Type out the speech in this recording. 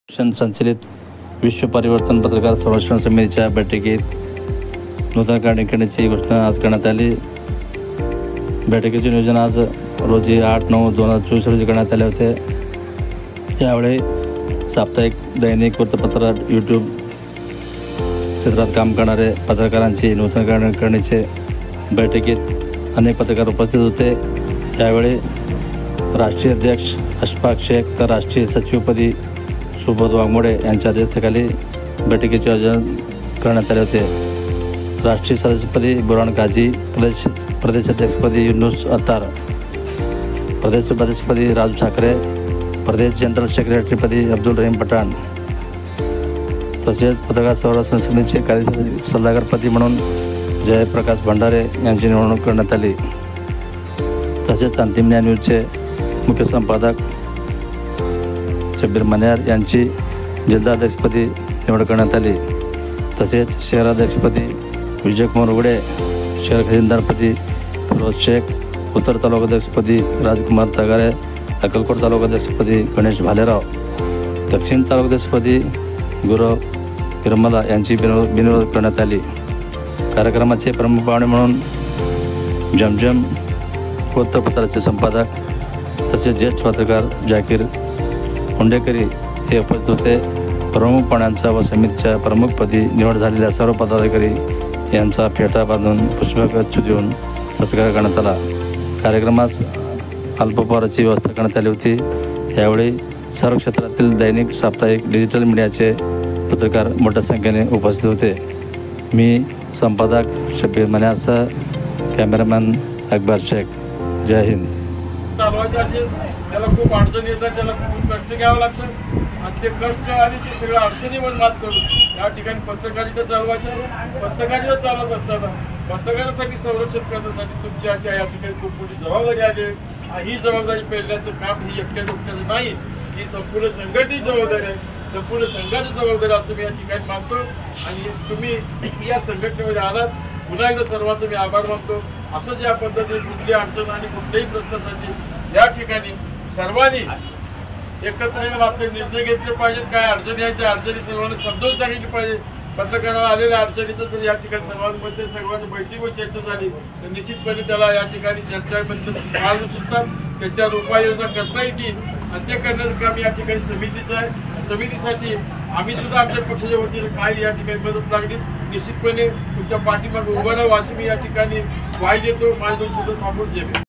संचलित विश्व परिवर्तन पत्रकार संरक्षण समितीच्या बैठकीत नूतन कार्यकारिणीची घोषणा आज करण्यात आली। बैठकीचे नियोजन आज रोजी 8/9/2024 रोजी करण्यात आले होते। यावेळी साप्ताहिक दैनिक वृत्तपत्र यूट्यूब क्षेत्रात काम करणारे पत्रकारांची नूतन कार्यकारिणीचे बैठकीत अनेक पत्रकार उपस्थित होते। यावेळी राष्ट्रीय अध्यक्ष अशफाक शेख तर राष्ट्रीय सचिवपदी सुबोध वाघमोडे यांच्या अध्यक्षतेखाली बैठकीचे आयोजन करण्यात आले होते। राष्ट्रीय सदस्यपदी बुरहान काझी, प्रदेशाध्यक्षपदी युनुस अत्तार, प्रदेश उपाध्यक्षपदी राजू ठाकरे, प्रदेश जनरल सेक्रेटरीपदी अब्दुल रहीम पठाण, तसेच पत्रकार संरक्षण समितीचे कार्य सल्लागारपदी म्हणून जयप्रकाश भंडारे यांची निवडणूक करण्यात आली। तसेच अंतिम न्याय न्यूजचे मुख्य संपादक शब्बीर मन्यार यांची जिल्हाध्यक्षपदी निवड करण्यात आली। तसेच शहराध्यक्षपदी विजयकुमार उघडे, शहर खजिनदारपदी फिरोज शेख, उत्तर तालुकाध्यक्षपदी राजकुमार तगारे, अक्कलकोट तालुकाध्यक्षपदी गणेश भालेराव, दक्षिण तालुकाध्यक्षपदी गुरव निर्मला यांची बिनविरोध करण्यात आली। कार्यक्रमाचे प्रमुख पाहुणे म्हणून जमजम वृत्तपत्राचे संपादक तसेच ज्येष्ठ पत्रकार जाकीर हुंडेकरी हे उपस्थित होते। प्रमुख पाहुण्यांचा व समितीच्या प्रमुखपदी निवड झालेल्या सर्व पदाधिकारी यांचा फेटा बांधून पुष्पगुच्छ देऊन सत्कार करण्यात आला। कार्यक्रमास अल्पपहाराची व्यवस्था करण्यात आली होती। यावेळी सर्व क्षेत्रातील दैनिक, साप्ताहिक, डिजिटल मीडियाचे पत्रकार मोठ्या संख्येने उपस्थित होते। मी संपादक शब्बीर मन्यारसह कॅमेरामॅन अकबर शेख। जय हिंद। चालवायचे असेल त्याला खूप अडचणी येतात, त्याला खूप कष्ट घ्यावं लागतं आणि ते कष्ट आणि ते सगळ्या अडचणीवर मात करून या ठिकाणी पत्रकारिता चालवायचं। पत्रकारिता चालत असताना पत्रकारासाठी संरक्षण करण्यासाठी तुमची अशी या ठिकाणी खूप मोठी जबाबदारी आहे। ही जबाबदारी पेलण्याचं काम ही एकट्या डोक्याचं नाही, ही संपूर्ण संघटनेची जबाबदारी आहे, संपूर्ण संघाची जबाबदारी असं मी या ठिकाणी मानतो। आणि तुम्ही या संघटनेमध्ये आलात, पुन्हा एकदा सर्वांचा मी आभार मानतो। असं ज्या पद्धतीने कुठली अडचण आणि कुठल्याही प्रश्नासाठी या ठिकाणी सर्वांनी एकत्र येऊन आपले निर्णय घेतले पाहिजेत। काय अडचणी आहेत त्या अडचणी सर्वांनी समजावून सांगितली पाहिजे। पत्रकाराला आलेल्या अडचणीचं जर या ठिकाणी सर्वांमध्ये सर्वांच्या बैठकीवर चर्चा झाली तर निश्चितपणे त्याला या ठिकाणी चर्चाबद्दल मार्ग सुचतात, त्याच्यावर उपाययोजना करता येतील आणि ते करण्याचं काम या ठिकाणी समितीचं आहे। समितीसाठी आम्ही सुद्धा आमच्या पक्षाच्या वतीने काय या ठिकाणी मदत लागली निश्चितपणे तुमच्या पाठीमागे उभं राहू अशी मी या ठिकाणी ग्वाही देतो। माझे दोन शब्द थांबवून देतो।